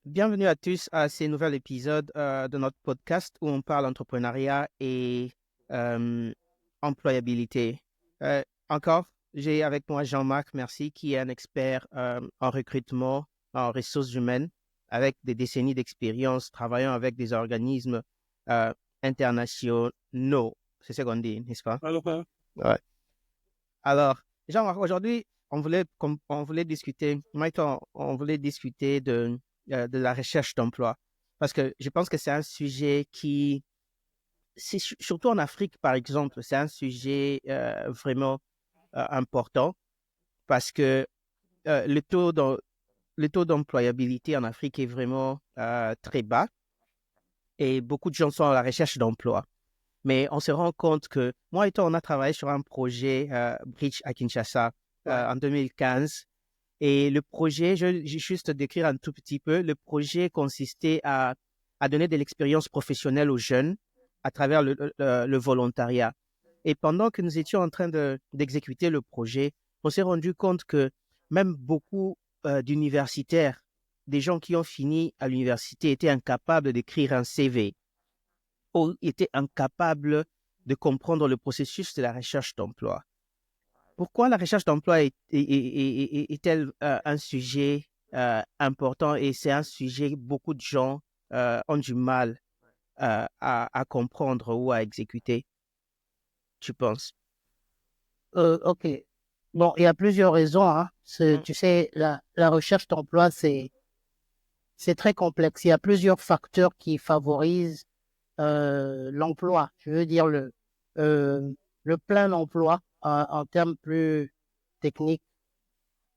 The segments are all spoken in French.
Bienvenue à tous à ce nouvel épisode de notre podcast où on parle entrepreneuriat et euh, employabilité. Encore, j'ai avec moi Jean-Marc Merci, qui est un expert en recrutement, en ressources humaines, avec des décennies d'expérience travaillant avec des organismes euh, internationaux. C'est ce qu'on dit, n'est-ce pas? Alors, Ouais. Alors, Jean-Marc, aujourd'hui, on voulait discuter, Maïton, on voulait discuter de la recherche d'emploi. Parce que je pense que c'est un sujet qui, surtout en Afrique, par exemple, c'est un sujet vraiment important parce que le le taux d'employabilité en Afrique est vraiment très bas et beaucoup de gens sont à la recherche d'emploi. Mais on se rend compte que moi et toi, on a travaillé sur un projet Bridge à Kinshasa ouais. en 2015. Et le projet, je vais juste décrire un tout petit peu, le projet consistait à donner de l'expérience professionnelle aux jeunes à travers le volontariat. Et pendant que nous étions en train d'exécuter le projet, on s'est rendu compte que même beaucoup d'universitaires, des gens qui ont fini à l'université, étaient incapables d'écrire un CV ou étaient incapables de comprendre le processus de la recherche d'emploi. Pourquoi la recherche d'emploi est-elle un sujet important et c'est un sujet que beaucoup de gens ont du mal à comprendre ou à exécuter, tu penses? Ok. Bon, il y a plusieurs raisons, hein. Mhm. Tu sais, la recherche d'emploi, c'est très complexe. Il y a plusieurs facteurs qui favorisent l'emploi. Je veux dire euh, le plein emploi en termes plus techniques.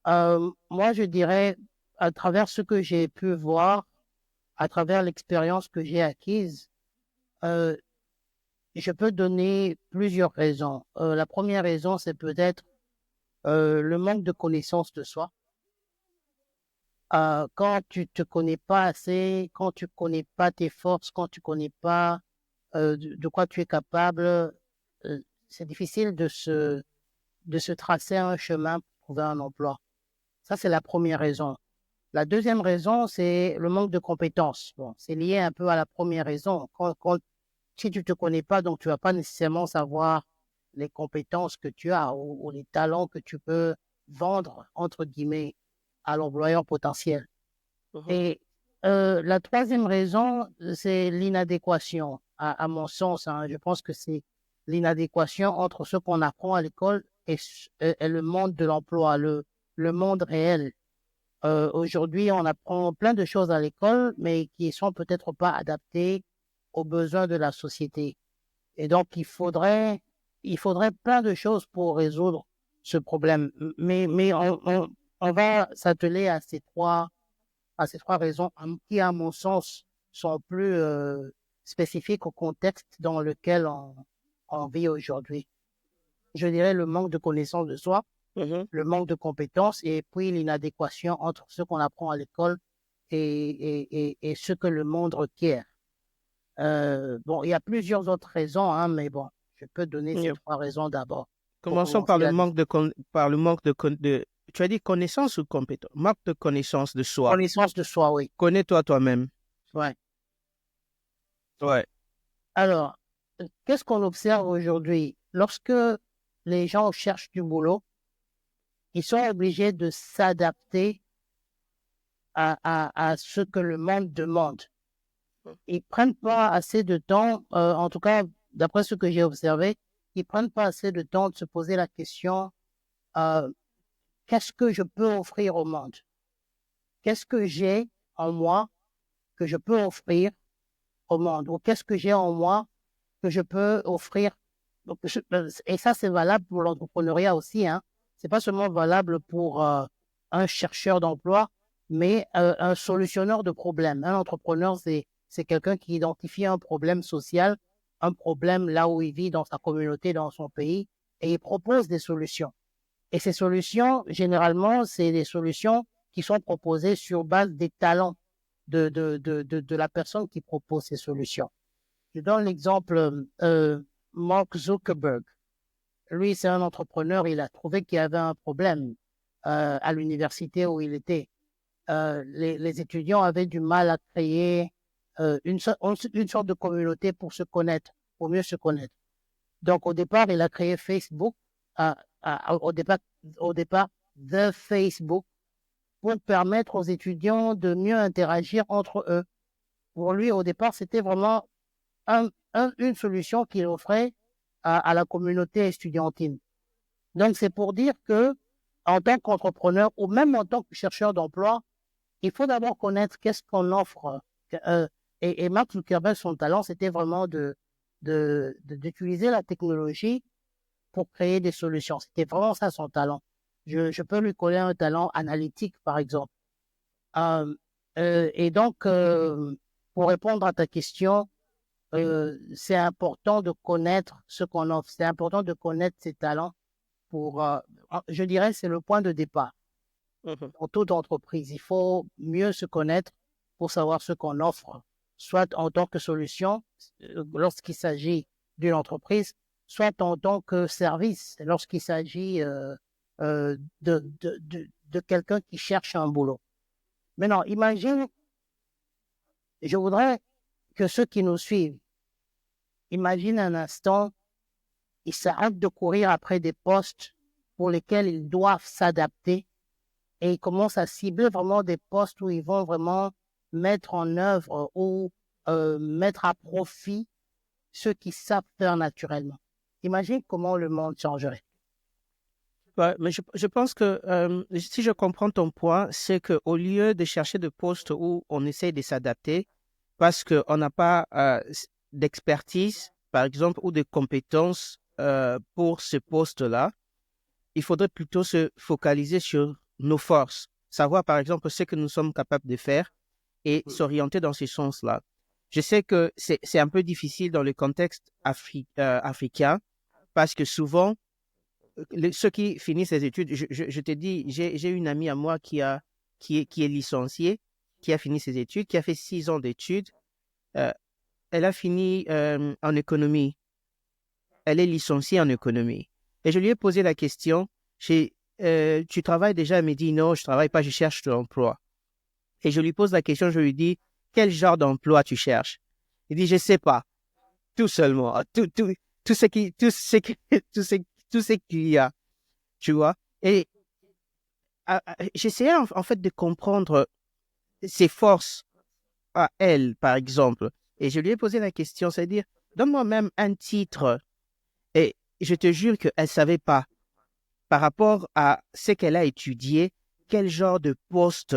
Moi, je dirais, à travers ce que j'ai pu voir, à travers l'expérience que j'ai acquise, euh, je peux donner plusieurs raisons. La première raison, c'est peut-être le manque de connaissance de soi. Quand tu te connais pas assez, quand tu connais pas tes forces, quand tu connais pas de quoi tu es capable, c'est difficile de se tracer un chemin pour trouver un emploi. Ça, c'est la première raison. La deuxième raison, c'est le manque de compétences. Bon, c'est lié un peu à la première raison. Si tu te connais pas, donc tu vas pas nécessairement savoir les compétences que tu as ou les talents que tu peux vendre, entre guillemets, à l'employeur potentiel. Mhm. Et la troisième raison, c'est l'inadéquation, à mon sens. Hein. Je pense que c'est l'inadéquation entre ce qu'on apprend à l'école et le monde de l'emploi, le monde réel. Aujourd'hui, on apprend plein de choses à l'école, mais qui sont peut-être pas adaptées aux besoins de la société. Et donc, il faudrait plein de choses pour résoudre ce problème. Mais on va s'atteler à ces trois raisons qui, à mon sens, sont plus spécifiques au contexte dans lequel on vit aujourd'hui. Je dirais le manque de connaissance de soi, Mhm. le manque de compétences et puis l'inadéquation entre ce qu'on apprend à l'école et ce que le monde requiert. Bon, il y a plusieurs autres raisons, hein, mais bon, je peux donner ces Yeah. trois raisons d'abord pour Commençons par commencer le la manque discussion. par le manque tu as dit connaissance ou compétence? Manque de connaissance de soi. Connaissance de soi, oui. Connais-toi toi-même. Ouais. Ouais. Alors, qu'est-ce qu'on observe aujourd'hui? Lorsque les gens cherchent du boulot, ils sont obligés de s'adapter à ce que le monde demande. Ils prennent pas assez de temps, en tout cas, d'après ce que j'ai observé, ils prennent pas assez de temps de se poser la question, euh, qu'est-ce que je peux offrir au monde? Qu'est-ce que j'ai en moi que je peux offrir au monde? Ou qu'est-ce que j'ai en moi que je peux offrir? Donc, et ça, c'est valable pour l'entrepreneuriat aussi, hein. C'est pas seulement valable pour un chercheur d'emploi, mais un solutionneur de problèmes. Un entrepreneur, c'est quelqu'un qui identifie un problème social, un problème là où il vit dans sa communauté, dans son pays, et il propose des solutions. Et ces solutions, généralement, c'est des solutions qui sont proposées sur base des talents de la personne qui propose ces solutions. Je donne l'exemple Mark Zuckerberg. Lui, c'est un entrepreneur. Il a trouvé qu'il y avait un problème à l'université où il était. les étudiants avaient du mal à créer une sorte de communauté pour se connaître, pour mieux se connaître. Donc, au départ, il a créé Facebook, au départ, The Facebook, pour permettre aux étudiants de mieux interagir entre eux. Pour lui, au départ, c'était vraiment une solution qu'il offrait à la communauté estudiantine. Donc, c'est pour dire que, en tant qu'entrepreneur ou même en tant que chercheur d'emploi, il faut d'abord connaître qu'est-ce qu'on offre. Et Mark Zuckerberg, son talent, c'était vraiment d'utiliser la technologie pour créer des solutions. C'était vraiment ça son talent. Je peux lui coller un talent analytique, par exemple. Et donc, pour répondre à ta question, c'est important de connaître ce qu'on offre. C'est important de connaître ses talents pour, je dirais, c'est le point de départ. En toute entreprise, il faut mieux se connaître pour savoir ce qu'on offre, soit en tant que solution lorsqu'il s'agit d'une entreprise, soit en tant que service lorsqu'il s'agit de quelqu'un qui cherche un boulot. Maintenant, imagine, je voudrais que ceux qui nous suivent, imagine un instant, ils s'arrêtent de courir après des postes pour lesquels ils doivent s'adapter et ils commencent à cibler vraiment des postes où ils vont vraiment mettre en œuvre ou mettre à profit ceux qui savent faire naturellement. Imagine comment le monde changerait. Ouais, mais je pense que si je comprends ton point, c'est qu'au lieu de chercher des postes où on essaie de s'adapter parce qu'on n'a pas d'expertise, par exemple, ou de compétences pour ce poste-là, il faudrait plutôt se focaliser sur nos forces, savoir, par exemple, ce que nous sommes capables de faire et s'orienter dans ce sens-là. Je sais que c'est un peu difficile dans le contexte africain parce que souvent, ceux qui finissent les études, je te dis, j'ai une amie à moi qui est licenciée, qui a fini ses études, qui a fait 6 ans d'études. Elle a fini en économie. Elle est licenciée en économie. Et je lui ai posé la question, tu travailles déjà? Elle me dit, non, je ne travaille pas, je cherche de l'emploi. Et je lui pose la question, je lui dis, quel genre d'emploi tu cherches? Il dit, je ne sais pas, tout seulement, tout ce qu'il y a, tu vois. Et j'essayais en fait de comprendre ses forces à elle, par exemple. Et je lui ai posé la question, c'est-à-dire, donne-moi même un titre. Et je te jure qu'elle ne savait pas, par rapport à ce qu'elle a étudié, quel genre de poste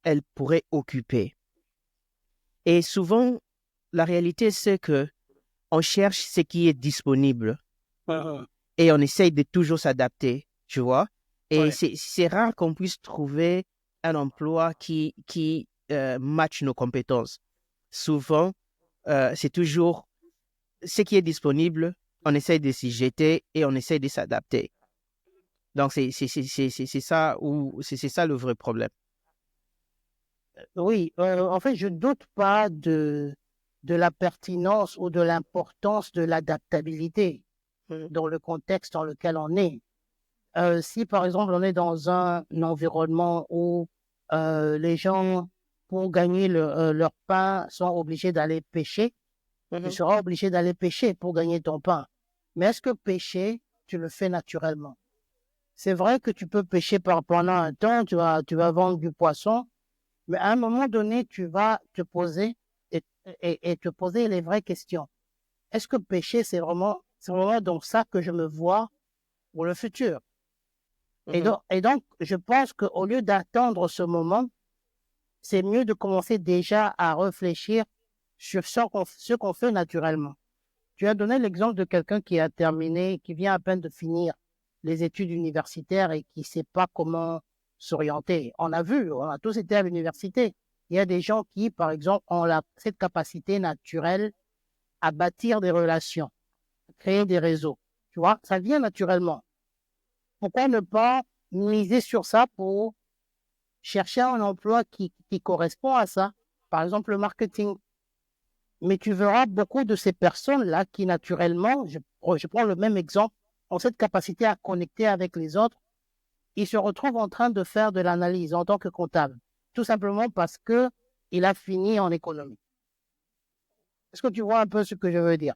elle pourrait occuper. Et souvent, la réalité, c'est que on cherche ce qui est disponible et on essaye de toujours s'adapter, tu vois. Et c'est rare qu'on puisse trouver un emploi qui matche nos compétences. Souvent, c'est toujours ce qui est disponible, on essaye de s'y jeter et on essaye de s'adapter. Donc, c'est ça le vrai problème. Oui, en fait, je ne doute pas de la pertinence ou de l'importance de l'adaptabilité dans le contexte dans lequel on est. Si, par exemple, on est dans un environnement où les gens, pour gagner leur pain, sont obligés d'aller pêcher, tu seras obligé d'aller pêcher pour gagner ton pain. Mais est-ce que pêcher, tu le fais naturellement? C'est vrai que tu peux pêcher pendant un temps, tu vas vendre du poisson, mais à un moment donné, tu vas te poser et te poser les vraies questions. Est-ce que pêcher, c'est vraiment dans ça que je me vois pour le futur? Et donc, je pense qu'au lieu d'attendre ce moment, c'est mieux de commencer déjà à réfléchir sur ce qu'on fait naturellement. Tu as donné l'exemple de quelqu'un qui a terminé, qui vient à peine de finir les études universitaires et qui ne sait pas comment s'orienter. On a tous été à l'université. Il y a des gens qui, par exemple, ont cette capacité naturelle à bâtir des relations, à créer des réseaux. Tu vois, ça vient naturellement. Pourquoi ne pas miser sur ça pour chercher un emploi qui correspond à ça? Par exemple, le marketing. Mais tu verras beaucoup de ces personnes-là qui, naturellement, je prends le même exemple, ont cette capacité à connecter avec les autres il se retrouve en train de faire de l'analyse en tant que comptable, tout simplement parce que il a fini en économie. Est-ce que tu vois un peu ce que je veux dire?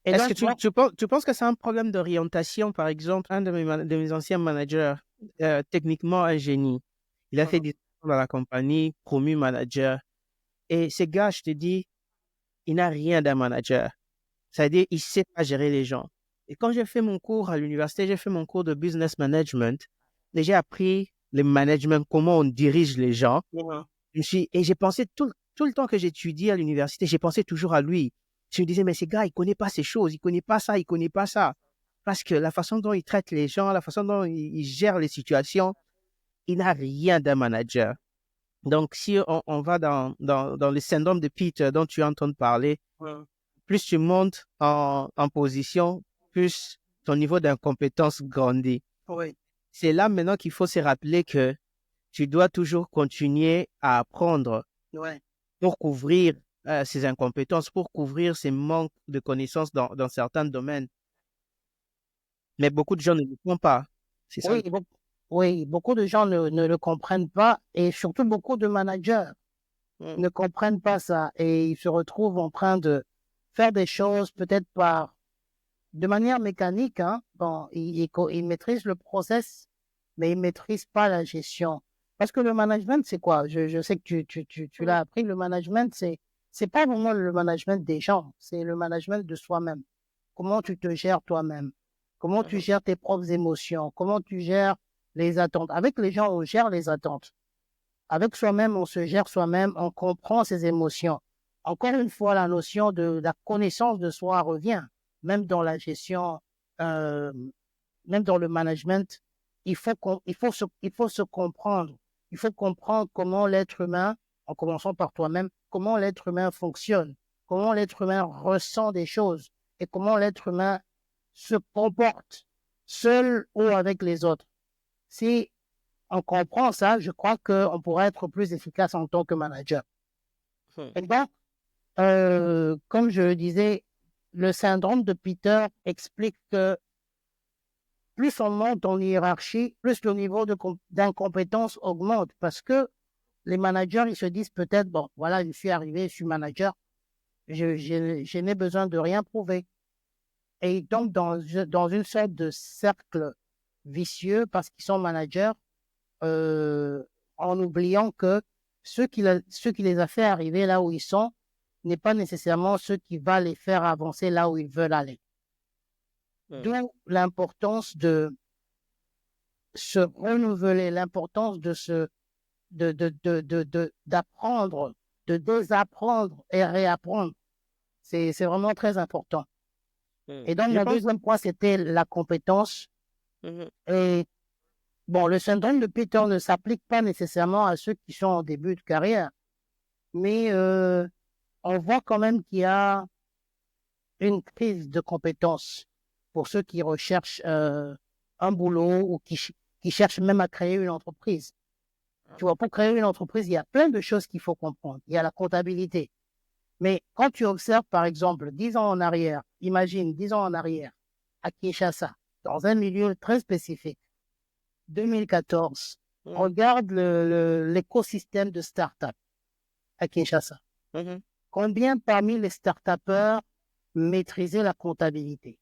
Et Est-ce que donc, moi, tu penses que c'est un problème d'orientation, par exemple, un de mes anciens managers, techniquement un génie, il a fait Mhm. 10 ans dans la compagnie, promu manager, et ce gars, je te dis, il n'a rien d'un manager. C'est-à-dire, il sait pas gérer les gens. Et quand j'ai fait mon cours à l'université, j'ai fait mon cours de business management, et j'ai appris le management, comment on dirige les gens. Mhm. Et j'ai pensé tout le temps que j'étudiais à l'université, j'ai pensé toujours à lui. Je me disais, mais ce gars, il connaît pas ces choses, il connaît pas ça, il connaît pas ça. Parce que la façon dont il traite les gens, la façon dont il gère les situations, il n'a rien d'un manager. Donc, si on va dans le syndrome de Peter dont tu entends parler, Mhm. plus tu montes en position, plus ton niveau d'incompétence grandit. Oui, C'est là maintenant qu'il faut se rappeler que tu dois toujours continuer à apprendre oui. pour couvrir ses incompétences, pour couvrir ses manques de connaissances dans certains domaines. Mais beaucoup de gens ne le font pas. C'est ça. Oui, oui, beaucoup de gens ne le comprennent pas et surtout beaucoup de managers Mm. ne comprennent pas ça et ils se retrouvent en train de faire des choses peut-être de manière mécanique. Hein. Bon, ils maîtrisent le process, mais ils ne maîtrisent pas la gestion. Parce que le management, c'est quoi? Je sais que tu l'as appris. Le management, c'est pas vraiment le management des gens, c'est le management de soi-même. Comment tu te gères toi-même? Comment tu Mhm. gères tes propres émotions? Comment tu gères les attentes? Avec les gens, on gère les attentes. Avec soi-même, on se gère soi-même, on comprend ses émotions. Encore une fois, la notion de la connaissance de soi revient, même dans la gestion, euh, même dans le management. Il faut se comprendre. Il faut comprendre comment l'être humain, en commençant par toi-même, comment l'être humain fonctionne, comment l'être humain ressent des choses et comment l'être humain se comporte, seul ou avec les autres. Si on comprend ça, je crois qu'on pourra être plus efficace en tant que manager. Mhm. Et donc, comme je le disais, le syndrome de Peter explique que plus on monte en hiérarchie, plus le niveau d'incompétence augmente parce que les managers, ils se disent peut-être, bon, voilà, je suis arrivé, je suis manager, je n'ai besoin de rien prouver. Et donc, dans une sorte de cercle vicieux, parce qu'ils sont managers, euh, en oubliant que ce qui les a fait arriver là où ils sont n'est pas nécessairement ce qui va les faire avancer là où ils veulent aller. Mhm. D'où l'importance de se renouveler, l'importance d'apprendre, de désapprendre et réapprendre. C'est vraiment très important. Mhm. Et donc, Je mon pense. deuxième point, c'était la compétence. Mhm. Et bon, le syndrome de Peter ne s'applique pas nécessairement à ceux qui sont en début de carrière, mais on voit quand même qu'il y a une crise de compétences pour ceux qui recherchent un boulot ou qui cherchent même à créer une entreprise. Tu vois, pour créer une entreprise, il y a plein de choses qu'il faut comprendre. Il y a la comptabilité. Mais quand tu observes, par exemple, 10 ans en arrière, imagine 10 ans en arrière, à Kinshasa, dans un milieu très spécifique, 2014, Mhm. regarde l'écosystème de start-up à Kinshasa. Mhm. Combien parmi les start-upers maîtrisaient la comptabilité?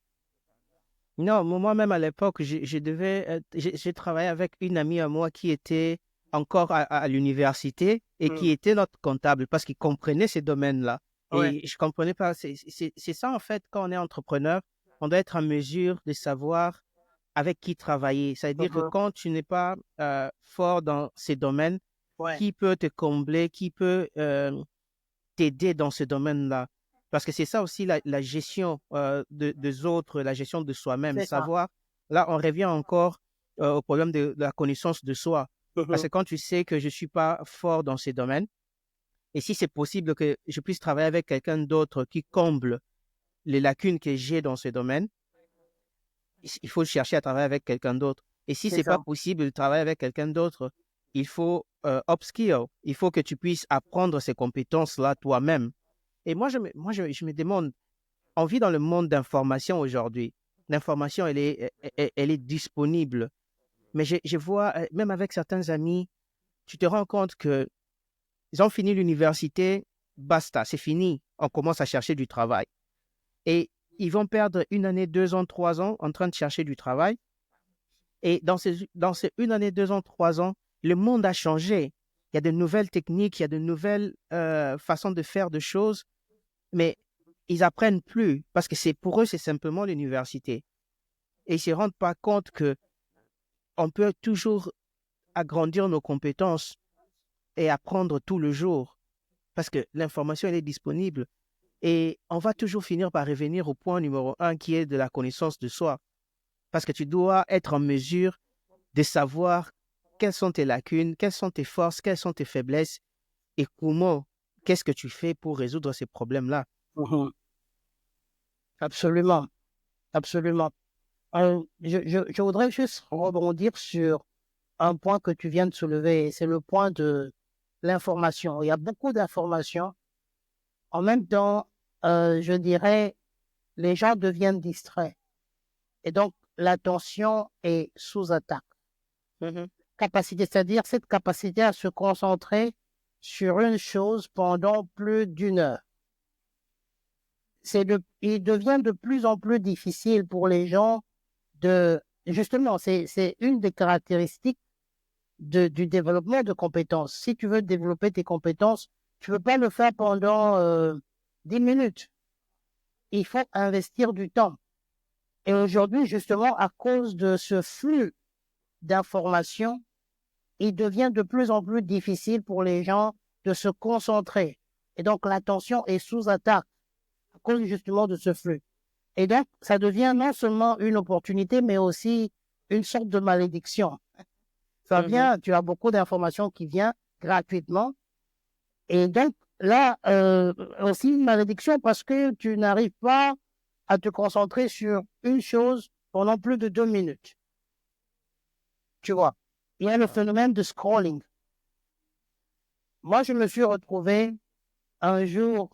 Non, moi-même à l'époque, j'ai travaillé avec une amie à moi qui était encore à l'université et qui Hmm. était notre comptable parce qu'il comprenait ces domaines-là. Ouais, Et je comprenais pas. C'est ça, en fait, quand on est entrepreneur, on doit être en mesure de savoir avec qui travailler. C'est-à-dire que mhm, quand tu n'es pas fort dans ces domaines, ouais, qui peut te combler, qui peut t'aider dans ce domaine-là? Parce que c'est ça aussi la gestion des autres, la gestion de soi-même, c'est ça. savoir. Là, on revient encore au problème de la connaissance de soi. Parce Mhm, que quand tu sais que je ne suis pas fort dans ces domaines, et si c'est possible que je puisse travailler avec quelqu'un d'autre qui comble les lacunes que j'ai dans ce domaine, il faut chercher à travailler avec quelqu'un d'autre. Et si ce c'est n'est pas ça. possible de travailler avec quelqu'un d'autre, il faut upskill. Il faut que tu puisses apprendre ces compétences-là toi-même. Et je me demande, on vit dans le monde d'information aujourd'hui. L'information, elle est disponible. Mais je vois, même avec certains amis, tu te rends compte que ils ont fini l'université, basta, c'est fini. On commence à chercher du travail. Et ils vont perdre 1 année, 2 ans, 3 ans en train de chercher du travail. Et dans ces 1 année, 2 ans, 3 ans, le monde a changé. Il y a de nouvelles techniques, il y a de nouvelles façons de faire de choses, mais ils apprennent plus parce que pour eux, c'est simplement l'université. Et ils ne se rendent pas compte que on peut toujours agrandir nos compétences et apprendre tout le jour parce que l'information, elle est disponible. Et on va toujours finir par revenir au point numéro 1 qui est de la connaissance de soi. Parce que tu dois être en mesure de savoir quelles sont tes lacunes, quelles sont tes forces, quelles sont tes faiblesses et qu'est-ce que tu fais pour résoudre ces problèmes-là. Absolument, absolument. Je voudrais juste rebondir sur un point que tu viens de soulever, c'est le point de l'information. Il y a beaucoup d'informations. En même temps, je dirais, les gens deviennent distraits. Et donc, l'attention est sous attaque. Capacité, c'est-à-dire cette capacité à se concentrer sur une chose pendant plus d'1 heure. Il devient de plus en plus difficile pour les gens justement, c'est une des caractéristiques du développement de compétences. Si tu veux développer tes compétences, tu ne peux pas le faire pendant 10 minutes. Il faut investir du temps. Et aujourd'hui, justement, à cause de ce flux d'informations, il devient de plus en plus difficile pour les gens de se concentrer. Et donc, l'attention est sous attaque à cause justement de ce flux. Et donc, ça devient non seulement une opportunité, mais aussi une sorte de malédiction. Ça vient, tu as beaucoup d'informations qui viennent gratuitement. Et donc, là, aussi une malédiction parce que tu n'arrives pas à te concentrer sur une chose pendant plus de 2 minutes. Tu vois, il y a le phénomène de scrolling. Moi, je me suis retrouvé un jour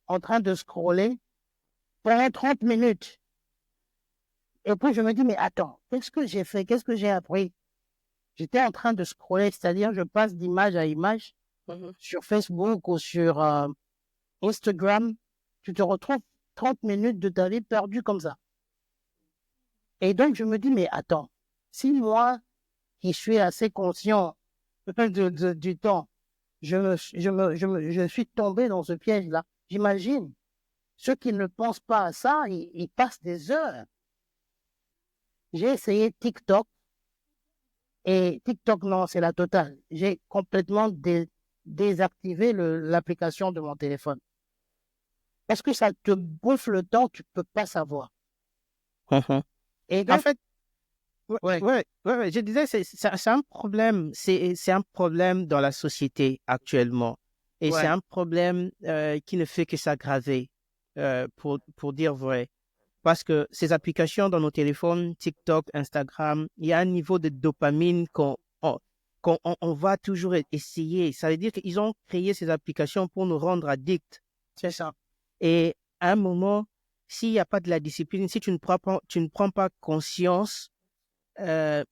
en train de scroller pendant 30 minutes. Et puis, je me dis, mais attends, qu'est-ce que j'ai fait? Qu'est-ce que j'ai appris? J'étais en train de scroller, c'est-à-dire je passe d'image à image sur Facebook ou sur Instagram. Tu te retrouves 30 minutes de ta vie perdue comme ça. Et donc, je me dis, mais attends, si moi, qui suis assez conscient du temps, je suis tombé dans ce piège-là, j'imagine, ceux qui ne pensent pas à ça, ils passent des heures. J'ai essayé TikTok, et TikTok, non, c'est la totale. J'ai complètement désactivé l'application de mon téléphone. Parce que ça te bouffe le temps, tu ne peux pas savoir. Et donc, En fait, je disais, c'est un problème. C'est un problème dans la société actuellement. Et c'est un problème qui ne fait que s'aggraver, pour dire vrai. Parce que ces applications dans nos téléphones, TikTok, Instagram, il y a un niveau de dopamine qu'on va toujours essayer. Ça veut dire qu'ils ont créé ces applications pour nous rendre addicts. C'est ça. Et à un moment, s'il n'y a pas de la discipline, si tu ne prends pas conscience, je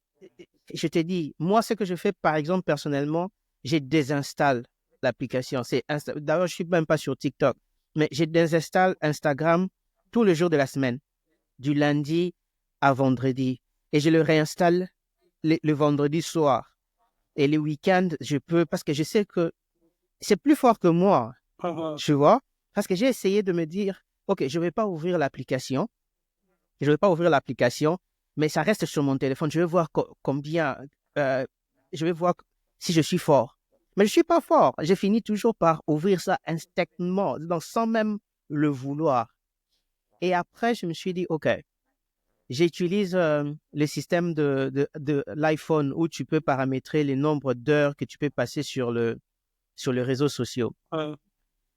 te dis, moi, ce que je fais, par exemple, personnellement, je désinstalle l'application. D'ailleurs, je ne suis même pas sur TikTok, mais je désinstalle Instagram tous les jours de la semaine, du lundi à vendredi. Et je le réinstalle le vendredi soir. Et le week-end, je peux, parce que je sais que c'est plus fort que moi, tu vois. Parce que j'ai essayé de me dire, OK, je ne vais pas ouvrir l'application. Je ne vais pas ouvrir l'application, mais ça reste sur mon téléphone. Je vais voir combien, je vais voir si je suis fort. Mais je ne suis pas fort. J'ai fini toujours par ouvrir ça instinctivement, donc sans même le vouloir. Et après, je me suis dit, OK, j'utilise le système de l'iPhone où tu peux paramétrer le nombre d'heures que tu peux passer sur les réseaux sociaux.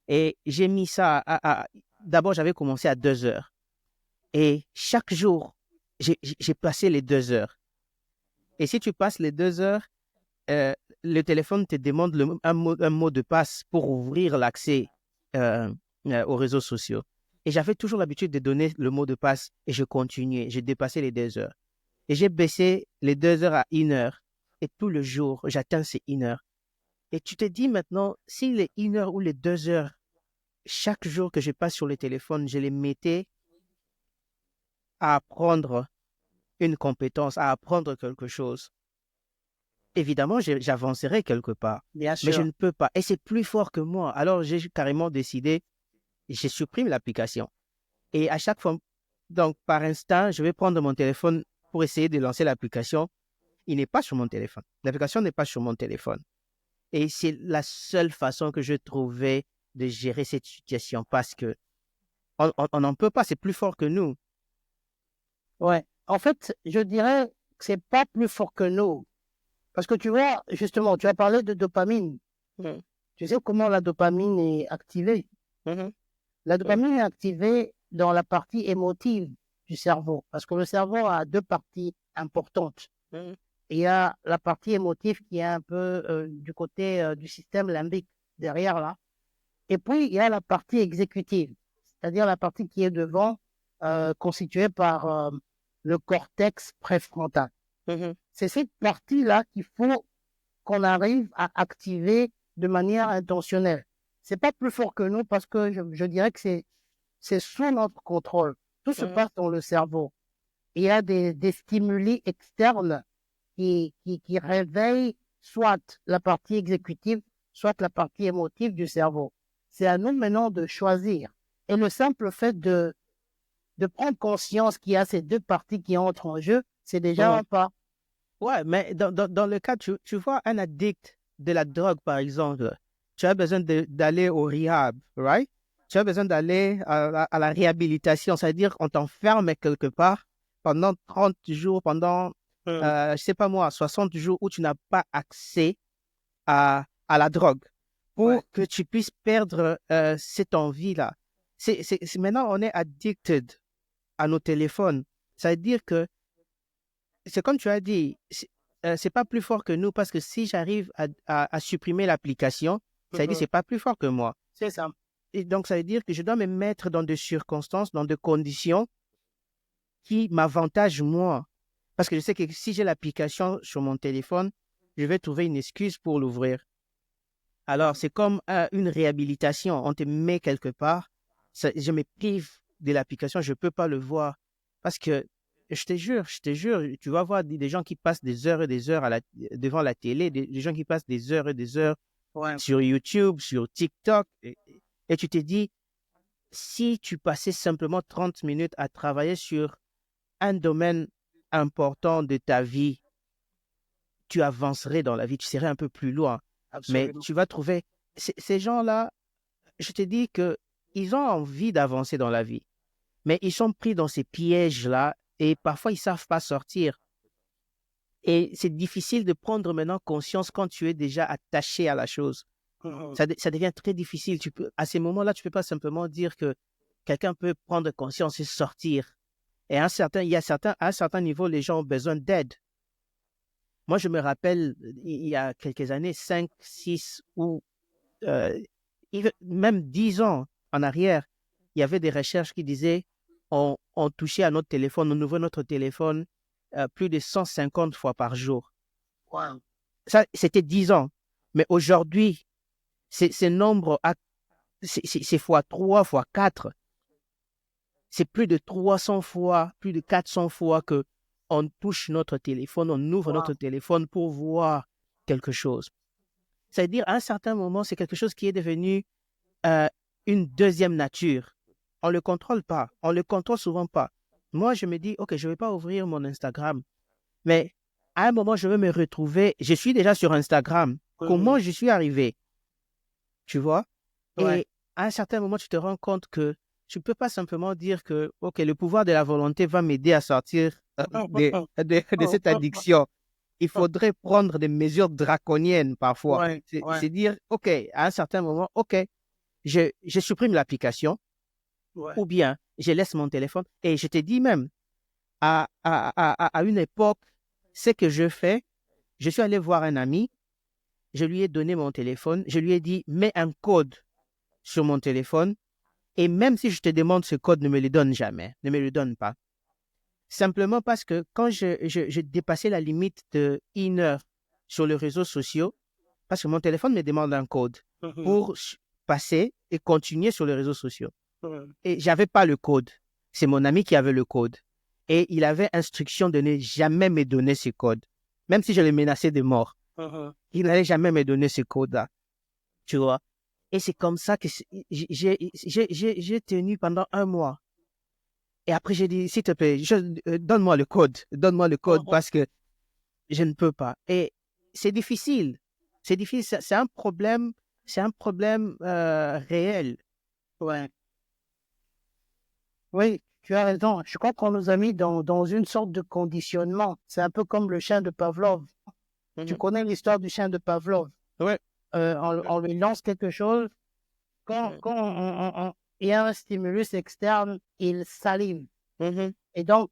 Et j'ai mis ça d'abord, j'avais commencé à 2 heures. Et chaque jour, j'ai passé les 2 heures. Et si tu passes les 2 heures, le téléphone te demande un mot de passe pour ouvrir l'accès aux réseaux sociaux. Et j'avais toujours l'habitude de donner le mot de passe et je continuais. J'ai dépassé les 2 heures. Et j'ai baissé les 2 heures à 1 heure. Et tout le jour, j'atteins ces 1 heure. Et tu te dis maintenant, si les 1 heure ou les 2 heures, chaque jour que je passe sur le téléphone, je les mettais à apprendre une compétence, à apprendre quelque chose, évidemment, j'avancerai quelque part. Bien Mais je sûr. ne peux pas. Et c'est plus fort que moi. Alors, j'ai carrément décidé, je supprime l'application. Et à chaque fois, donc par instant, je vais prendre mon téléphone pour essayer de lancer l'application. Il n'est pas sur mon téléphone. L'application n'est pas sur mon téléphone. Et c'est la seule façon que je trouvais de gérer cette situation parce que on n'en peut pas. C'est plus fort que nous. Ouais. En fait, je dirais que c'est pas plus fort que nous. Parce que tu vois, justement, tu as parlé de dopamine. Mhm. Tu sais comment la dopamine est activée? Mhm. La Mhm. dopamine est activée dans la partie émotive du cerveau. Parce que le cerveau a deux parties importantes. Mhm. Il y a la partie émotive qui est un peu du côté du système limbique, derrière là. Et puis, il y a la partie exécutive, c'est-à-dire la partie qui est devant, constituée par le cortex préfrontal. Mhm. C'est cette partie-là qu'il faut qu'on arrive à activer de manière intentionnelle. C'est pas plus fort que nous parce que je dirais que c'est sous notre contrôle. Tout se Mhm. passe dans le cerveau. Il y a des stimuli externes qui réveillent soit la partie exécutive, soit la partie émotive du cerveau. C'est à nous maintenant de choisir. Et le simple fait de prendre conscience qu'il y a ces deux parties qui entrent en jeu, c'est déjà Mhm. un pas. Ouais, mais dans le cas, tu vois, un addict de la drogue, par exemple, tu as besoin d'aller au rehab, right? Tu as besoin d'aller à la réhabilitation, c'est-à-dire on t'enferme quelque part pendant 30 jours, pendant, je sais pas moi, 60 jours où tu n'as pas accès à la drogue Ouais. pour que tu puisses perdre cette envie-là. Maintenant, on est addicted à nos téléphones. Ça veut dire que c'est comme tu as dit, c'est pas plus fort que nous parce que si j'arrive à supprimer l'application, ça veut dire que c'est pas plus fort que moi. C'est ça. Et donc, ça veut dire que je dois me mettre dans des circonstances, dans des conditions qui m'avantagent moi. Parce que je sais que si j'ai l'application sur mon téléphone, je vais trouver une excuse pour l'ouvrir. Alors, c'est comme une réhabilitation. On te met quelque part. Je me prive de l'application, je ne peux pas le voir. Parce que, je te jure, tu vas voir des gens qui passent des heures et des heures devant la télé, des gens qui passent des heures et des heures Ouais. sur YouTube, sur TikTok. Et tu te dis, si tu passais simplement 30 minutes à travailler sur un domaine important de ta vie, tu avancerais dans la vie, tu serais un peu plus loin. Mais Absolument. tu vas trouver ces gens-là, je te dis que ils ont envie d'avancer dans la vie, mais ils sont pris dans ces pièges-là et parfois ils savent pas sortir. Et c'est difficile de prendre maintenant conscience quand tu es déjà attaché à la chose. Mhm. Ça devient très difficile. À ces moments-là, tu peux pas simplement dire que quelqu'un peut prendre conscience et sortir. Et à un certain niveau, les gens ont besoin d'aide. Moi, je me rappelle, il y a quelques années, 5, 6 ou euh, même 10 ans en arrière, il y avait des recherches qui disaient on touchait à notre téléphone, on ouvrait notre téléphone plus de 150 fois par jour. Ouais. Ça, c'était 10 ans. Mais aujourd'hui, ces nombres, c'est fois 3, fois 4. C'est plus de 300 fois, plus de 400 fois que on touche notre téléphone, on ouvre Ouais. notre téléphone pour voir quelque chose. C'est-à-dire, à un certain moment, c'est quelque chose qui est devenu euh, une deuxième nature. On ne le contrôle pas. On ne le contrôle souvent pas. Moi, je me dis, OK, je ne vais pas ouvrir mon Instagram. Mais à un moment, je vais me retrouver. Je suis déjà sur Instagram. Mhm. Comment je suis arrivé? Tu vois? Ouais. Et à un certain moment, tu te rends compte que tu ne peux pas simplement dire que, OK, le pouvoir de la volonté va m'aider à sortir de cette addiction. Il faudrait prendre des mesures draconiennes parfois. Ouais. Ouais. C'est dire, OK, à un certain moment, OK, je supprime l'application Ouais. ou bien je laisse mon téléphone. Et je te dis même, à une époque, ce que je fais, je suis allé voir un ami, je lui ai donné mon téléphone, je lui ai dit, mets un code sur mon téléphone et même si je te demande ce code, ne me le donne jamais, ne me le donne pas. simplement parce que quand je dépassais la limite de 1 heure sur les réseaux sociaux, parce que mon téléphone me demande un code pour passer et continuer sur les réseaux sociaux. Et j'avais pas le code. C'est mon ami qui avait le code. Et il avait instruction de ne jamais me donner ce code. Même si je le menaçais de mort. Il n'allait jamais me donner ce code-là. Tu vois. Et c'est comme ça que j'ai tenu pendant 1 mois. Et après, j'ai dit, s'il te plaît, donne-moi le code. Donne-moi le code parce que je ne peux pas. Et c'est difficile. C'est difficile. C'est un problème. C'est un problème réel. Ouais. Oui, tu as raison. Je crois qu'on nous a mis dans une sorte de conditionnement. C'est un peu comme le chien de Pavlov. Tu connais l'histoire du chien de Pavlov. Ouais. On lui lance quelque chose. Quand il y a un stimulus externe, il salive. Et donc,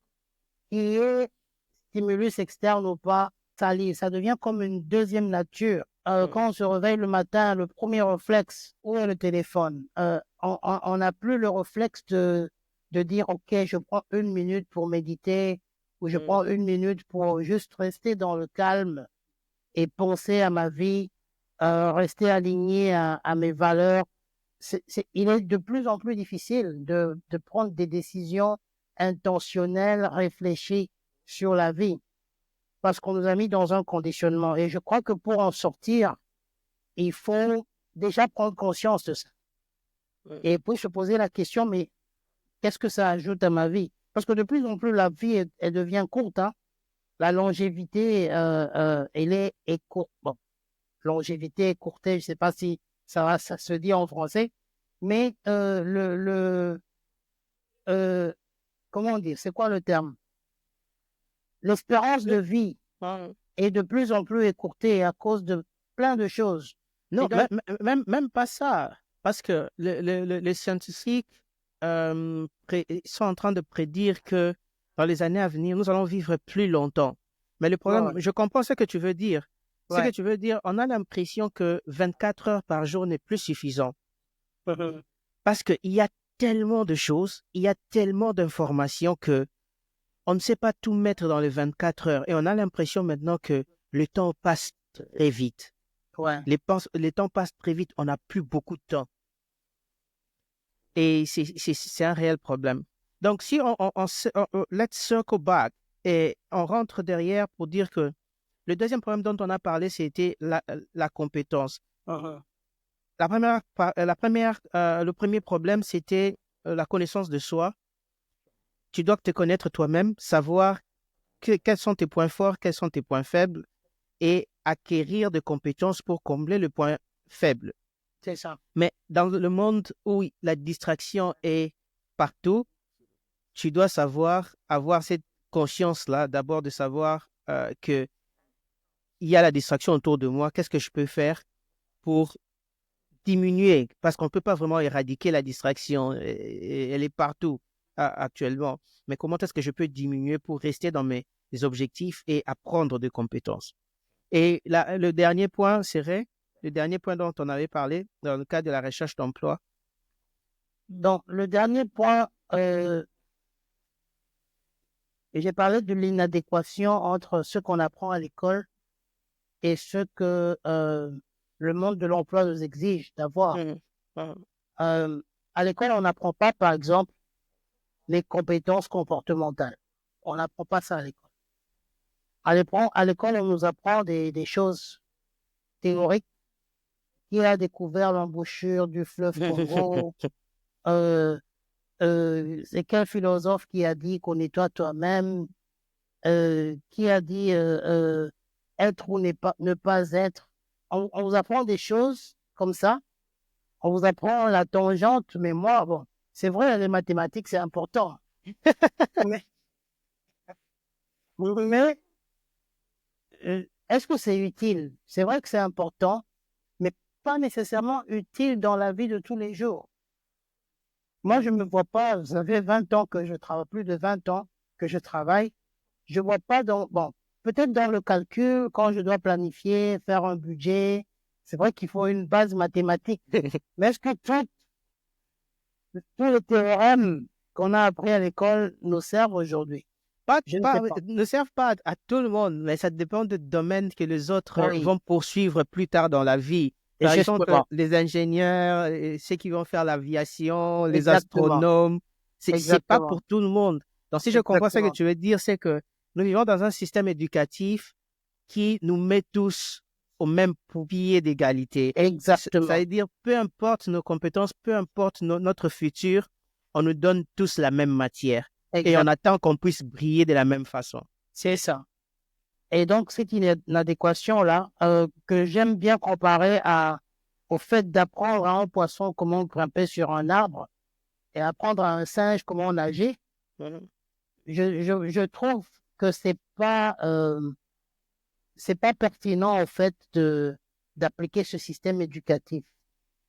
il y ait stimulus externe ou pas, salive. Ça devient comme une deuxième nature. Quand on se réveille le matin, le premier réflexe, où est le téléphone? On n'a plus le réflexe de dire, OK, je prends 1 minute pour méditer ou je prends 1 minute pour juste rester dans le calme et penser à ma vie, rester aligné à mes valeurs. Il est de plus en plus difficile de prendre des décisions intentionnelles, réfléchies sur la vie parce qu'on nous a mis dans un conditionnement. Et je crois que pour en sortir, il faut déjà prendre conscience de ça. Et puis se poser la question, mais qu'est-ce que ça ajoute à ma vie? Parce que de plus en plus, la vie, elle devient courte. Hein? La longévité, elle est courte. Bon, longévité, écourtée, je ne sais pas si ça se dit en français, mais comment dire, c'est quoi le terme? L'espérance de vie est de plus en plus écourtée à cause de plein de choses. Non, donc, même pas ça, parce que les scientifiques sont en train de prédire que dans les années à venir, nous allons vivre plus longtemps. Mais le problème, je comprends ce que tu veux dire. Ce que tu veux dire, on a l'impression que 24 heures par jour n'est plus suffisant. Parce qu'il y a tellement de choses, il y a tellement d'informations que on ne sait pas tout mettre dans les 24 heures. Et on a l'impression maintenant que le temps passe très vite. Les temps passent très vite, on n'a plus beaucoup de temps. Et c'est un réel problème. Donc, si let's circle back et on rentre derrière pour dire que le deuxième problème dont on a parlé, c'était la compétence. Le premier problème, c'était la connaissance de soi. Tu dois te connaître toi-même, savoir quels sont tes points forts, quels sont tes points faibles et acquérir des compétences pour combler le point faible. C'est ça. Mais dans le monde où la distraction est partout, tu dois savoir avoir cette conscience-là, d'abord de savoir qu'il y a la distraction autour de moi. Qu'est-ce que je peux faire pour diminuer? Parce qu'on ne peut pas vraiment éradiquer la distraction. Elle est partout actuellement. Mais comment est-ce que je peux diminuer pour rester dans mes objectifs et apprendre des compétences? Et le dernier point serait, le dernier point dont on avait parlé dans le cadre de la recherche d'emploi. Donc, le dernier point, j'ai parlé de l'inadéquation entre ce qu'on apprend à l'école et ce que le monde de l'emploi nous exige d'avoir. À l'école, on n'apprend pas, par exemple, les compétences comportementales. On n'apprend pas ça à l'école. À l'école, on nous apprend des choses théoriques. Qui a découvert l'embouchure du fleuve Congo? C'est quel philosophe qui a dit connais-toi toi-même? Qui a dit être ou ne pas être? On vous apprend des choses comme ça. On vous apprend la tangente, mais moi, bon, c'est vrai, les mathématiques, c'est important. mais est-ce que c'est utile? C'est vrai que c'est important, mais pas nécessairement utile dans la vie de tous les jours. Moi, je ne me vois pas, ça fait 20 ans que je travaille, plus de 20 ans que je travaille. Je ne vois pas peut-être dans le calcul, quand je dois planifier, faire un budget, c'est vrai qu'il faut une base mathématique. Mais est-ce que tous les théorèmes qu'on a appris à l'école nous servent aujourd'hui? Je ne sais pas. Ne servent pas à tout le monde, mais ça dépend du domaine que les autres Oui, vont poursuivre plus tard dans la vie. Par exemple, justement, les ingénieurs, ceux qui vont faire l'aviation, les exactement, astronomes, c'est pas exactement, pour tout le monde. Donc, si je comprends ce que exactement. tu veux dire, c'est que nous vivons dans un système éducatif qui nous met tous au même pied d'égalité. Ça Exactement, veut dire, peu importe nos compétences, peu importe notre futur, on nous donne tous la même matière et on exact. attend qu'on puisse briller de la même façon. C'est ça. Et donc, cette inadéquation-là, que j'aime bien comparer au fait d'apprendre à un poisson comment grimper sur un arbre et apprendre à un singe comment nager, Mhm. je trouve que c'est pas pertinent, en fait, d'appliquer ce système éducatif.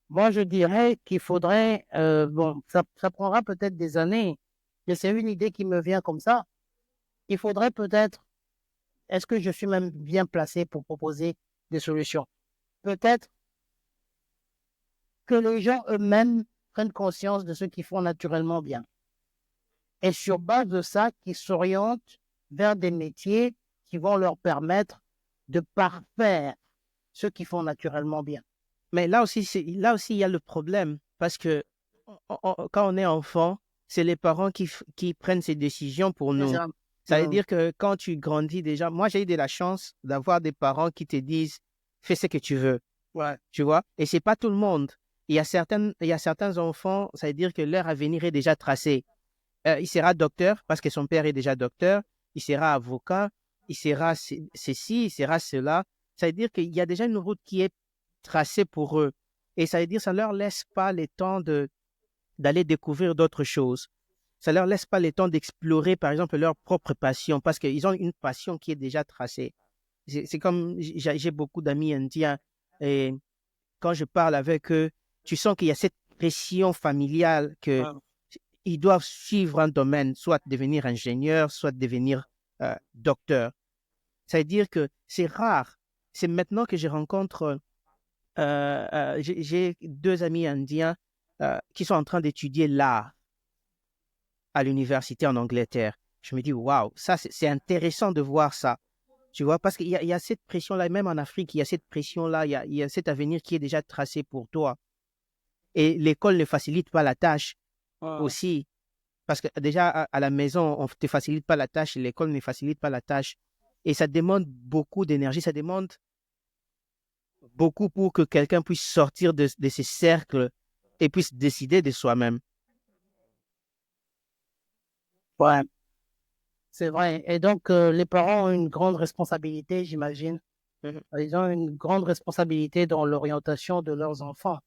Moi, je dirais qu'il faudrait, bon, ça prendra peut-être des années, mais c'est une idée qui me vient comme ça. Il faudrait peut-être, est-ce que je suis même bien placé pour proposer des solutions? Peut-être que les gens eux-mêmes prennent conscience de ce qu'ils font naturellement bien. Et sur base de ça, qu'ils s'orientent vers des métiers qui vont leur permettre de parfaire ce qu'ils font naturellement bien. Mais là aussi, il y a le problème parce que quand on est enfant, c'est les parents qui prennent ces décisions pour C'est nous. ça. Ça veut dire que quand tu grandis déjà, moi j'ai eu de la chance d'avoir des parents qui te disent fais ce que tu veux, Ouais. tu vois. Et c'est pas tout le monde. Il y a certains enfants, ça veut dire que leur avenir est déjà tracé. Il sera docteur parce que son père est déjà docteur. Il sera avocat. Il sera ceci, il sera cela. Ça veut dire qu'il y a déjà une route qui est tracée pour eux. Et ça veut dire que ça ne leur laisse pas le temps d'aller découvrir d'autres choses. Ça ne leur laisse pas le temps d'explorer, par exemple, leur propre passion parce qu'ils ont une passion qui est déjà tracée. C'est comme j'ai beaucoup d'amis indiens et quand je parle avec eux, tu sens qu'il y a cette pression familiale que Ouais. ils doivent suivre un domaine, soit devenir ingénieur, soit devenir docteur. Ça veut dire que c'est rare. C'est maintenant que je rencontre, j'ai deux amis indiens qui sont en train d'étudier l'art à l'université en Angleterre. Je me dis, waouh, ça c'est intéressant de voir ça. Tu vois, parce qu'il y a cette pression-là, même en Afrique, il y a cette pression-là, il y a cet avenir qui est déjà tracé pour toi. Et l'école ne facilite pas la tâche Ouais. aussi. Parce que déjà, à la maison, on ne te facilite pas la tâche, l'école ne facilite pas la tâche. Et ça demande beaucoup d'énergie, ça demande beaucoup pour que quelqu'un puisse sortir de ces cercles et puisse décider de soi-même. Ouais. C'est vrai. Et donc, les parents ont une grande responsabilité, j'imagine. Mhm. Ils ont une grande responsabilité dans l'orientation de leurs enfants.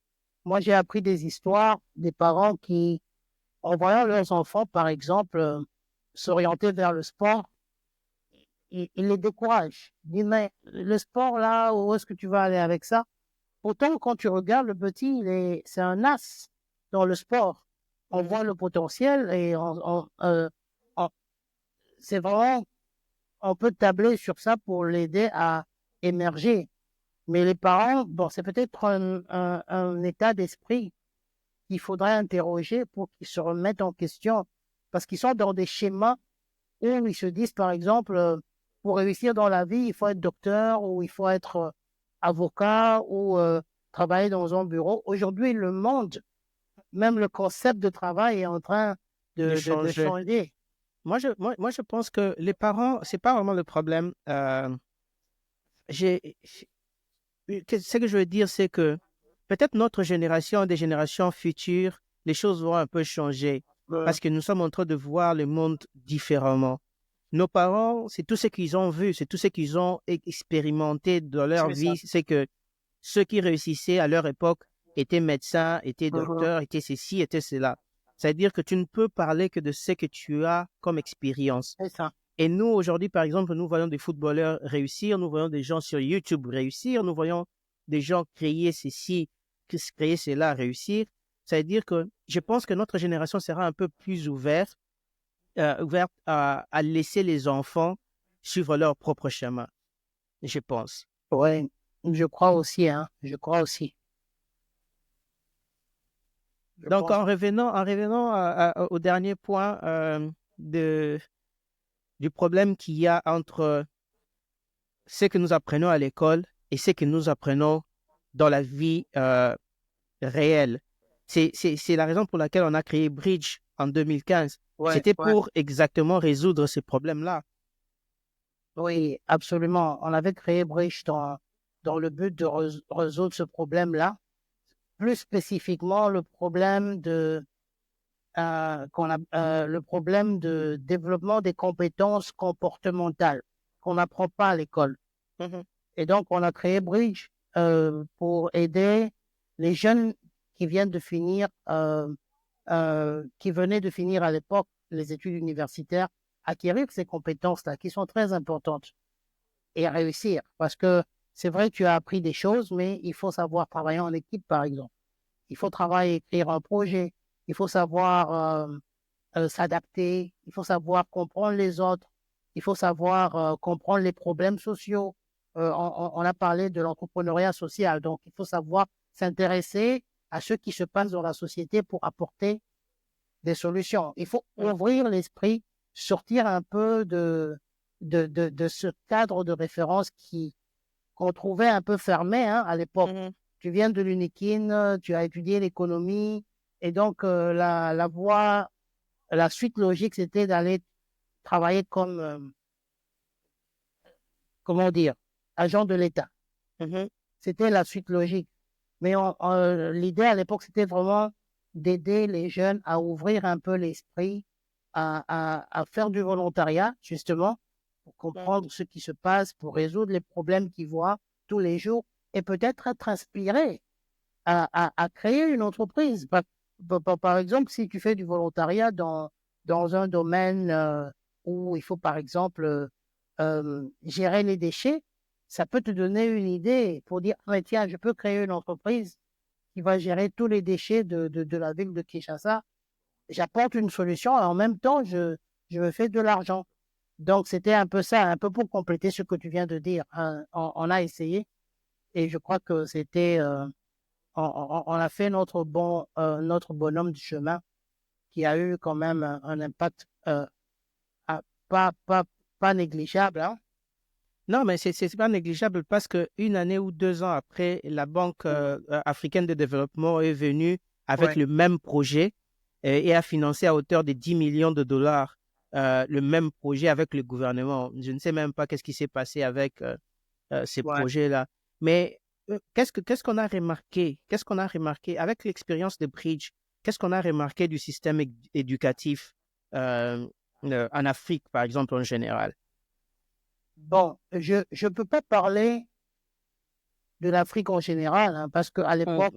Moi, j'ai appris des histoires des parents qui, en voyant leurs enfants, par exemple, s'orienter vers le sport, ils les découragent. Ils disent, mais le sport, là, où est-ce que tu vas aller avec ça? Pourtant, quand tu regardes le petit, c'est un as dans le sport. On Mhm. voit le potentiel et on- c'est vraiment, on peut tabler sur ça pour l'aider à émerger. Mais les parents, bon, c'est peut-être un état d'esprit qu'il faudrait interroger pour qu'ils se remettent en question. Parce qu'ils sont dans des schémas où ils se disent, par exemple, pour réussir dans la vie, il faut être docteur ou il faut être avocat ou travailler dans un bureau. Aujourd'hui, le monde, même le concept de travail est en train De de changer. changer. Moi, je pense que les parents, c'est pas vraiment le problème. J'ai, ce que je veux dire, c'est que peut-être notre génération, des générations futures, les choses vont un peu changer Ouais, parce que nous sommes en train de voir le monde différemment. Nos parents, c'est tout ce qu'ils ont vu, c'est tout ce qu'ils ont expérimenté dans leur c'est ça. vie. C'est que ceux qui réussissaient à leur époque étaient médecins, étaient Mhm. docteurs, étaient ceci, étaient cela. C'est-à-dire que tu ne peux parler que de ce que tu as comme expérience. C'est ça. Et nous, aujourd'hui, par exemple, nous voyons des footballeurs réussir, nous voyons des gens sur YouTube réussir, nous voyons des gens créer ceci, créer cela, réussir. Ça veut dire que je pense que notre génération sera un peu plus ouverte à laisser les enfants suivre leur propre chemin, je pense. Ouais, je crois aussi, hein. Je crois aussi. Je Donc, pense. en revenant au dernier point de du problème qu'il y a entre ce que nous apprenons à l'école et ce que nous apprenons dans la vie réelle. C'est la raison pour laquelle on a créé Bridge en 2015. Ouais, C'était ouais. pour exactement résoudre ces problèmes-là. Oui, absolument. On avait créé Bridge dans le but de résoudre ce problème-là. Plus spécifiquement, le problème de développement des compétences comportementales qu'on n'apprend pas à l'école. Mhm. Et donc, on a créé Bridge pour aider les jeunes qui viennent de finir, qui venaient de finir à l'époque les études universitaires, acquérir ces compétences-là qui sont très importantes et réussir. Parce que c'est vrai que tu as appris des choses, mais il faut savoir travailler en équipe, par exemple. Il faut travailler, écrire un projet. Il faut savoir s'adapter. Il faut savoir comprendre les autres. Il faut savoir comprendre les problèmes sociaux. On a parlé de l'entrepreneuriat social. Donc, il faut savoir s'intéresser à ce qui se passe dans la société pour apporter des solutions. Il faut ouvrir l'esprit, sortir un peu de ce cadre de référence qu'on trouvait un peu fermé à l'époque. Mhm. Tu viens de l'UNIKIN, tu as étudié l'économie, et donc la suite logique, c'était d'aller travailler comme, comment dire, agent de l'État. Mhm. C'était la suite logique. Mais l'idée à l'époque, c'était vraiment d'aider les jeunes à ouvrir un peu l'esprit, à faire du volontariat, justement, pour Ouais. comprendre ce qui se passe, pour résoudre les problèmes qu'ils voient tous les jours et peut-être être inspiré à créer une entreprise. Par exemple, si tu fais du volontariat dans un domaine où il faut, par exemple, gérer les déchets, ça peut te donner une idée pour dire, ah, mais tiens, je peux créer une entreprise qui va gérer tous les déchets de la ville de Kinshasa. J'apporte une solution et en même temps, je me fais de l'argent. Donc, c'était un peu ça, un peu pour compléter ce que tu viens de dire. On a essayé et je crois que on a fait notre bonhomme du chemin qui a eu quand même un impact à- pas, pas, pas négligeable. Hein. Non, mais c'est pas négligeable parce que une année ou 2 ans après, la Banque africaine de développement est venue avec Ouais. le même projet et a financé à hauteur de 10 millions de dollars le même projet avec le gouvernement. Je ne sais même pas qu'est-ce qui s'est passé avec ces Ouais. projets-là. Mais qu'est-ce qu'on a remarqué? Qu'est-ce qu'on a remarqué avec l'expérience de Bridge? Qu'est-ce qu'on a remarqué du système éducatif euh, en Afrique, par exemple, en général? Bon, je peux pas parler de l'Afrique en général, hein, parce qu'Hum,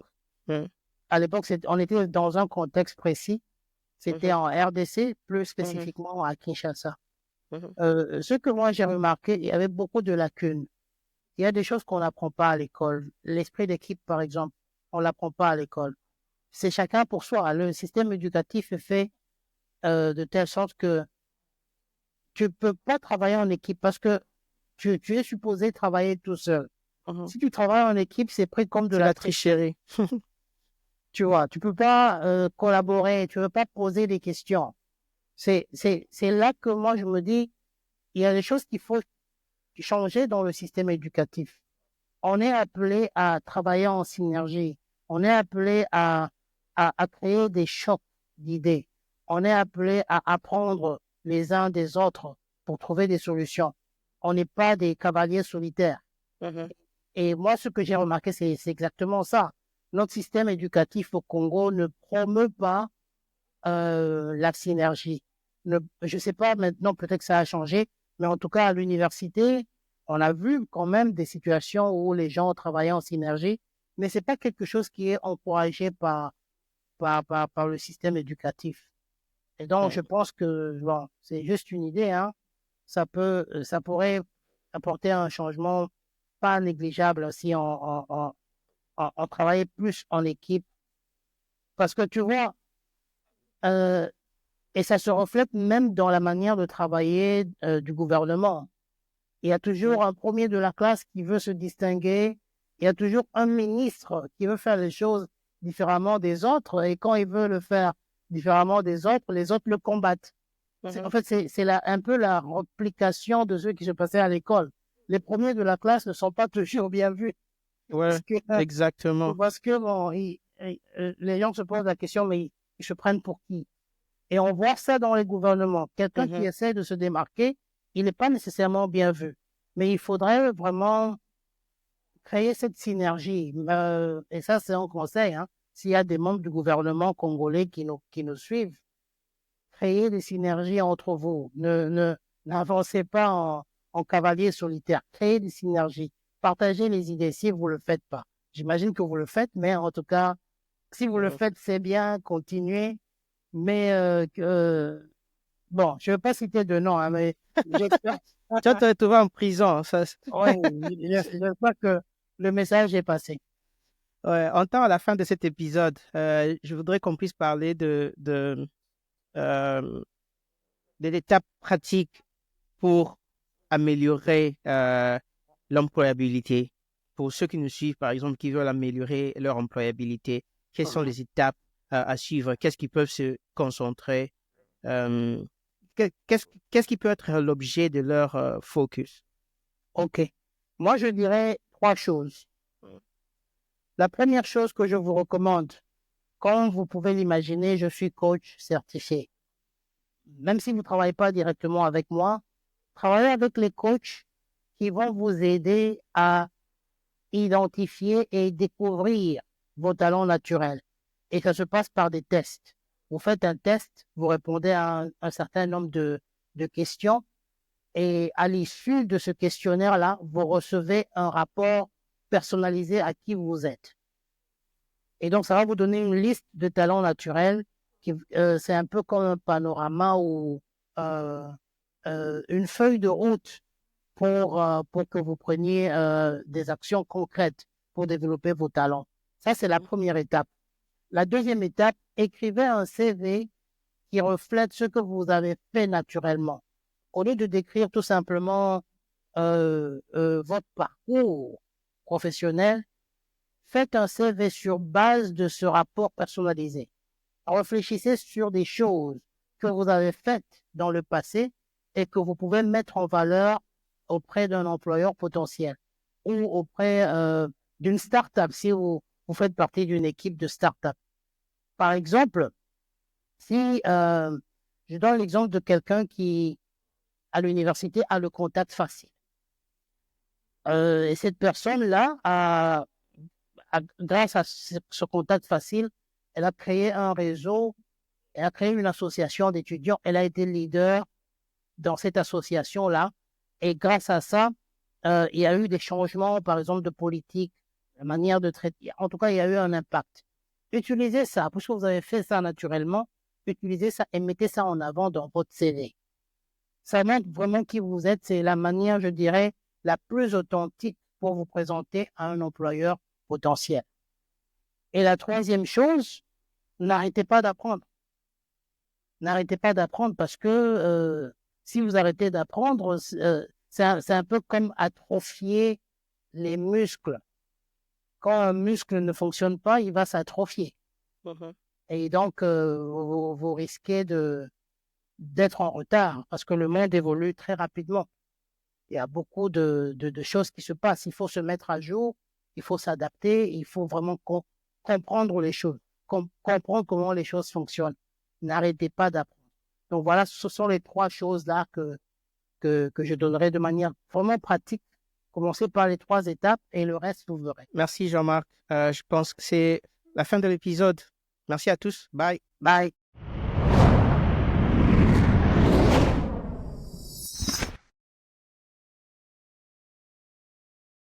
hum, à l'époque, on était dans un contexte précis. C'était mhm, en RDC, plus mhm, spécifiquement à Kinshasa. mhm, Ce que moi j'ai remarqué, il y avait beaucoup de lacunes. Il y a des choses qu'on n'apprend pas à l'école. L'esprit d'équipe, par exemple, on l'apprend pas à l'école. C'est chacun pour soi. Le système éducatif est fait de telle sorte que tu peux pas travailler en équipe parce que tu es supposé travailler tout seul. mhm. Si tu travailles en équipe, c'est pris comme de C'est la la tricherie. tricherie. Tu vois, tu peux pas collaborer, tu peux pas poser des questions. C'est là que moi je me dis, il y a des choses qu'il faut changer dans le système éducatif. On est appelé à travailler en synergie. On est appelé à créer des chocs d'idées. On est appelé à apprendre les uns des autres pour trouver des solutions. On n'est pas des cavaliers solitaires. Mhm. Et moi, ce que j'ai remarqué, c'est exactement ça. Notre système éducatif au Congo ne promeut pas la synergie. Je ne sais pas maintenant, peut-être que ça a changé, mais en tout cas, à l'université, on a vu quand même des situations où les gens travaillaient en synergie, mais c'est pas quelque chose qui est encouragé par le système éducatif. Et donc, je Mhm. pense que, bon, c'est juste une idée, hein. Ça pourrait apporter un changement pas négligeable si on travaillait plus en équipe. Parce que tu vois, euh, et ça se reflète même dans la manière de travailler du gouvernement. Il y a Mhm. toujours un premier de la classe qui veut se distinguer. Il y a toujours un ministre qui veut faire les choses différemment des autres. Et quand il veut le faire différemment des autres, les autres le combattent. En fait, c'est un peu la réplication de ce qui se passait à l'école. Les premiers de la classe ne sont pas toujours bien vus. Ouais, exactement. Parce que bon, les gens se posent la question, mais ils se prennent pour qui? Et on voit ça dans les gouvernements. Quelqu'un qui essaie de se démarquer, il n'est pas nécessairement bien vu. Mais il faudrait vraiment créer cette synergie. Et ça, c'est un conseil. Hein. S'il y a des membres du gouvernement congolais qui nous suivent, créez des synergies entre vous. N'avancez pas en cavalier solitaire. Créez des synergies. Partagez les idées si vous ne le faites pas. J'imagine que vous le faites, mais en tout cas, si vous le faites, c'est bien, continuez. Mais bon, je ne vais pas citer de nom, hein, mais j'espère. Tu vas te retrouver en prison. Ça... Oui, j'espère que le message est passé. Ouais, on tend à la fin de cet épisode. Je voudrais qu'on puisse parler de l'étape pratique pour améliorer l'employabilité. Pour ceux qui nous suivent, par exemple, qui veulent améliorer leur employabilité, quelles sont les étapes à suivre? Qu'est-ce qu'ils peuvent se concentrer? Qu'est-ce qui peut être l'objet de leur focus? OK. Moi, je dirais 3 choses. La première chose que je vous recommande, comme vous pouvez l'imaginer, je suis coach certifié. Même si vous ne travaillez pas directement avec moi, travaillez avec les coachs qui vont vous aider à identifier et découvrir vos talents naturels. Et ça se passe par des tests. Vous faites un test, vous répondez à un certain nombre de questions et à l'issue de ce questionnaire-là, vous recevez un rapport personnalisé à qui vous êtes. Et donc, ça va vous donner une liste de talents naturels. C'est un peu comme un panorama ou une feuille de route pour que vous preniez des actions concrètes pour développer vos talents. Ça, c'est la première étape. La deuxième étape, écrivez un CV qui reflète ce que vous avez fait naturellement. Au lieu de décrire tout simplement votre parcours professionnel, faites un CV sur base de ce rapport personnalisé. Réfléchissez sur des choses que vous avez faites dans le passé et que vous pouvez mettre en valeur auprès d'un employeur potentiel ou auprès d'une start-up si vous faites partie d'une équipe de start-up. Par exemple, si je donne l'exemple de quelqu'un qui, à l'université, a le contact facile. Et cette personne-là, grâce à ce contact facile, elle a créé un réseau, elle a créé une association d'étudiants, elle a été leader dans cette association-là. Et grâce à ça, il y a eu des changements, par exemple, de politique, de manière de traiter. En tout cas, il y a eu un impact. Utilisez ça, puisque vous avez fait ça naturellement, utilisez ça et mettez ça en avant dans votre CV. Ça montre vraiment qui vous êtes. C'est la manière, je dirais, la plus authentique pour vous présenter à un employeur potentiel. Et la troisième chose, n'arrêtez pas d'apprendre. N'arrêtez pas d'apprendre parce que si vous arrêtez d'apprendre, c'est un peu comme atrophier les muscles. Quand un muscle ne fonctionne pas, il va s'atrophier. Et donc, vous risquez d'être en retard parce que le monde évolue très rapidement. Il y a beaucoup de choses qui se passent. Il faut se mettre à jour, il faut s'adapter, il faut vraiment comprendre les choses, comprendre comment les choses fonctionnent. N'arrêtez pas d'apprendre. Donc voilà, ce sont les 3 choses-là que je donnerai de manière vraiment pratique. Commencez par les 3 étapes et le reste, vous verrez. Merci Jean-Marc. Je pense que c'est la fin de l'épisode. Merci à tous. Bye. Bye.